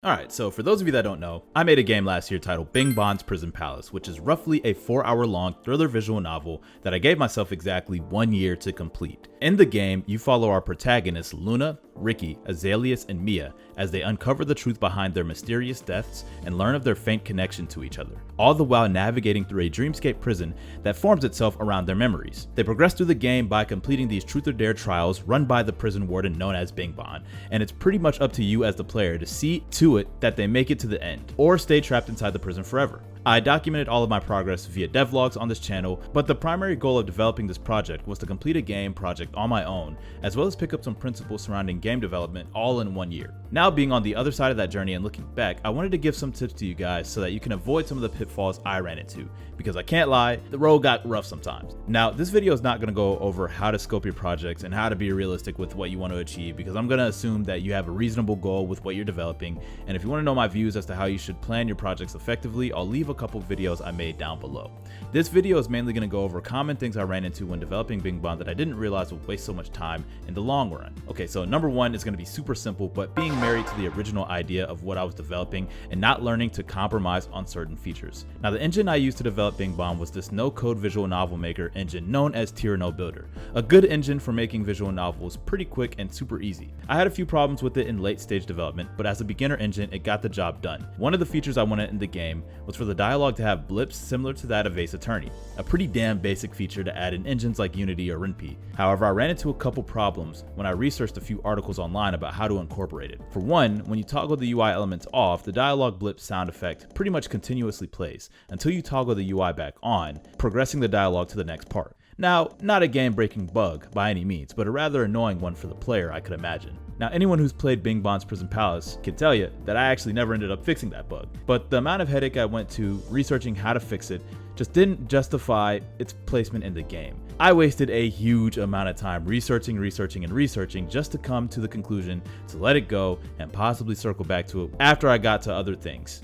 Alright, so for those of you that don't know, I made a game last year titled Bingban's Prison Palace, which is roughly a 4-hour-long thriller visual novel that I gave myself exactly 1 year to complete. In the game, you follow our protagonists Luna, Ricky, Azaleas, and Mia as they uncover the truth behind their mysterious deaths and learn of their faint connection to each other, all the while navigating through a dreamscape prison that forms itself around their memories. They progress through the game by completing these truth or dare trials run by the prison warden known as Bingban, and it's pretty much up to you as the player to see to it that they make it to the end, or stay trapped inside the prison forever. I documented all of my progress via devlogs on this channel, but the primary goal of developing this project was to complete a game project on my own, as well as pick up some principles surrounding game development all in 1 year. Now being on the other side of that journey and looking back, I wanted to give some tips to you guys so that you can avoid some of the pitfalls I ran into, because I can't lie, the road got rough sometimes. Now this video is not going to go over how to scope your projects and how to be realistic with what you want to achieve, because I'm going to assume that you have a reasonable goal with what you're developing, and if you want to know my views as to how you should plan your projects effectively, I'll leave a couple videos I made down below. This video is mainly going to go over common things I ran into when developing Bingban that I didn't realize would waste so much time in the long run. Okay, so number one is going to be super simple, but being married to the original idea of what I was developing and not learning to compromise on certain features. Now the engine I used to develop Bingban was this no-code visual novel maker engine known as Tier No Builder. A good engine for making visual novels, pretty quick and super easy. I had a few problems with it in late stage development, but as a beginner engine it got the job done. One of the features I wanted in the game was for the dialogue to have blips similar to that of Ace Attorney, a pretty damn basic feature to add in engines like Unity or RenPy. However, I ran into a couple problems when I researched a few articles online about how to incorporate it. For one, when you toggle the UI elements off, the dialogue blip sound effect pretty much continuously plays until you toggle the UI back on, progressing the dialogue to the next part. Now, not a game-breaking bug by any means, but a rather annoying one for the player, I could imagine. Now, anyone who's played Bingban's Prison Palace can tell you that I actually never ended up fixing that bug, but the amount of headache I went to researching how to fix it just didn't justify its placement in the game. I wasted a huge amount of time researching just to come to the conclusion to let it go and possibly circle back to it after I got to other things,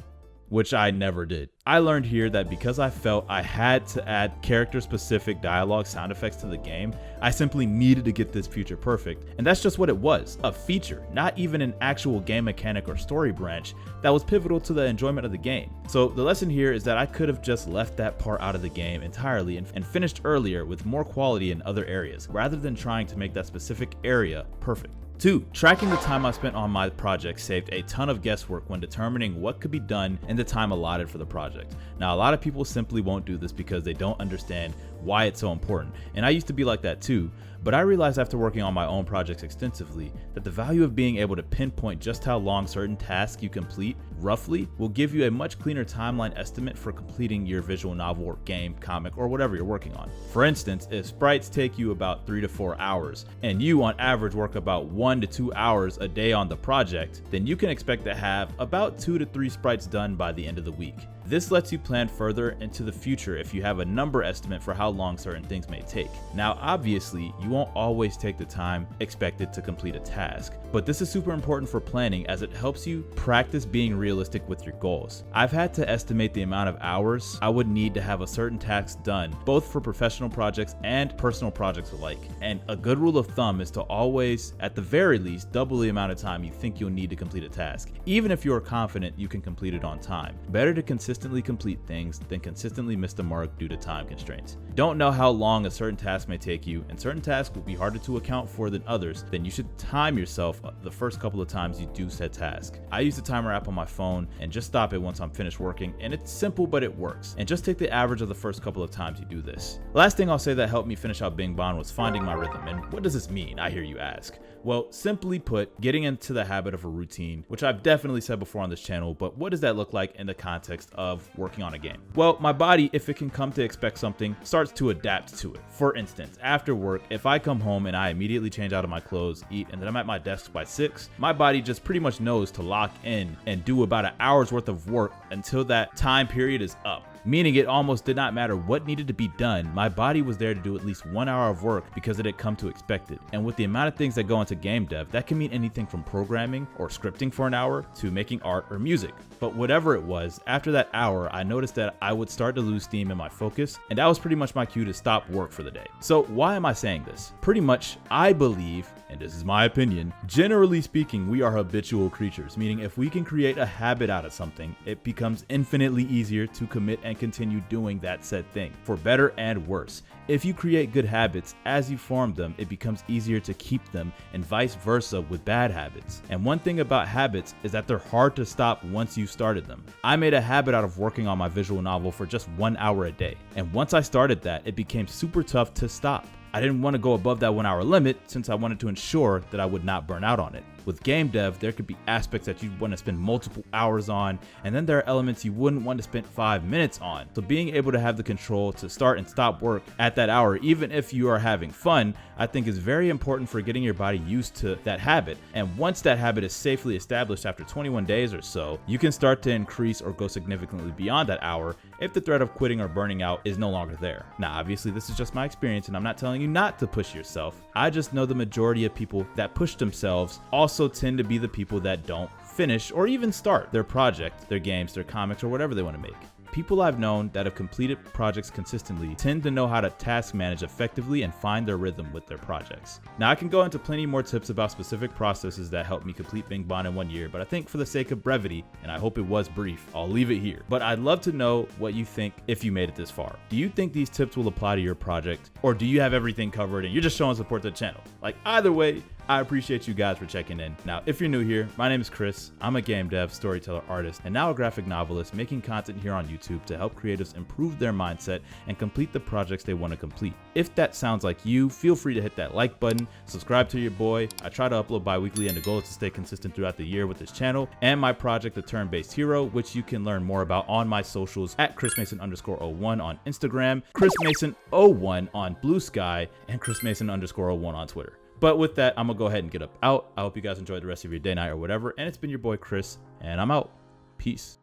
which I never did. I learned here that because I felt I had to add character-specific dialogue sound effects to the game, I simply needed to get this feature perfect, and that's just what it was, a feature, not even an actual game mechanic or story branch that was pivotal to the enjoyment of the game. So the lesson here is that I could have just left that part out of the game entirely and finished earlier with more quality in other areas, rather than trying to make that specific area perfect. 2. Tracking the time I spent on my project saved a ton of guesswork when determining what could be done in the time allotted for the project. Now, a lot of people simply won't do this because they don't understand why it's so important, and I used to be like that too, but I realized after working on my own projects extensively that the value of being able to pinpoint just how long certain tasks you complete roughly will give you a much cleaner timeline estimate for completing your visual novel or game, comic, or whatever you're working on. For instance, if sprites take you about 3 to 4 hours and you on average work about 1 to 2 hours a day on the project, then you can expect to have about 2 to 3 sprites done by the end of the week. This lets you plan further into the future if you have a number estimate for how long certain things may take. Now, obviously, you won't always take the time expected to complete a task, but this is super important for planning as it helps you practice being realistic with your goals. I've had to estimate the amount of hours I would need to have a certain task done, both for professional projects and personal projects alike. And a good rule of thumb is to always, at the very least, double the amount of time you think you'll need to complete a task, even if you are confident you can complete it on time. Better to consistently complete things than consistently miss the mark due to time constraints. Don't know how long a certain task may take you, and certain tasks will be harder to account for than others, then you should time yourself the first couple of times you do said task. I use the timer app on my phone and just stop it once I'm finished working, and it's simple but it works. And just take the average of the first couple of times you do this. Last thing I'll say that helped me finish out Bingban was finding my rhythm. And what does this mean, I hear you ask? Well, simply put, getting into the habit of a routine, which I've definitely said before on this channel, but what does that look like in the context of working on a game? Well, my body, if it can come to expect something, starts to adapt to it. For instance, after work, if I come home and I immediately change out of my clothes, eat, and then I'm at my desk by 6, my body just pretty much knows to lock in and do about an hour's worth of work until that time period is up. meaning it almost did not matter what needed to be done. My body was there to do at least 1 hour of work because it had come to expect it. And with the amount of things that go into game dev, that can mean anything from programming or scripting for an hour to making art or music. But whatever it was, after that hour, I noticed that I would start to lose steam in my focus, and that was pretty much my cue to stop work for the day. So why am I saying this? Pretty much, I believe, and this is my opinion, generally speaking, we are habitual creatures, meaning if we can create a habit out of something, it becomes infinitely easier to commit and continue doing that said thing, for better and worse. If you create good habits, as you form them, it becomes easier to keep them, and vice versa with bad habits. And one thing about habits is that they're hard to stop once you started them. I made a habit out of working on my visual novel for just 1 hour a day, and once I started that, it became super tough to stop. I didn't want to go above that 1 hour limit since I wanted to ensure that I would not burn out on it. With game dev, there could be aspects that you'd want to spend multiple hours on, and then there are elements you wouldn't want to spend 5 minutes on. So being able to have the control to start and stop work at that hour, even if you are having fun, I think is very important for getting your body used to that habit. And once that habit is safely established after 21 days or so, you can start to increase or go significantly beyond that hour if the threat of quitting or burning out is no longer there. Now, obviously, this is just my experience, and I'm not telling you not to push yourself. I just know the majority of people that push themselves also tend to be the people that don't finish or even start their project, their games, their comics, or whatever they want to make. People I've known that have completed projects consistently tend to know how to task manage effectively and find their rhythm with their projects. Now, I can go into plenty more tips about specific processes that helped me complete Bingban in 1 year, but I think for the sake of brevity, and I hope it was brief, I'll leave it here. But I'd love to know what you think if you made it this far. Do you think these tips will apply to your project, or do you have everything covered and you're just showing support to the channel? Like, either way, I appreciate you guys for checking in. Now, if you're new here, my name is Chris. I'm a game dev, storyteller, artist, and now a graphic novelist making content here on YouTube to help creatives improve their mindset and complete the projects they want to complete. If that sounds like you, feel free to hit that like button, subscribe to your boy. I try to upload bi-weekly, and the goal is to stay consistent throughout the year with this channel and my project, The Turn-Based Hero, which you can learn more about on my socials at chrismason_01 on Instagram, chrismason01 on Blue Sky, and chrismason_01 on Twitter. But with that, I'm gonna go ahead and get up out. I hope you guys enjoyed the rest of your day, night, or whatever. And it's been your boy Chris, and I'm out. Peace.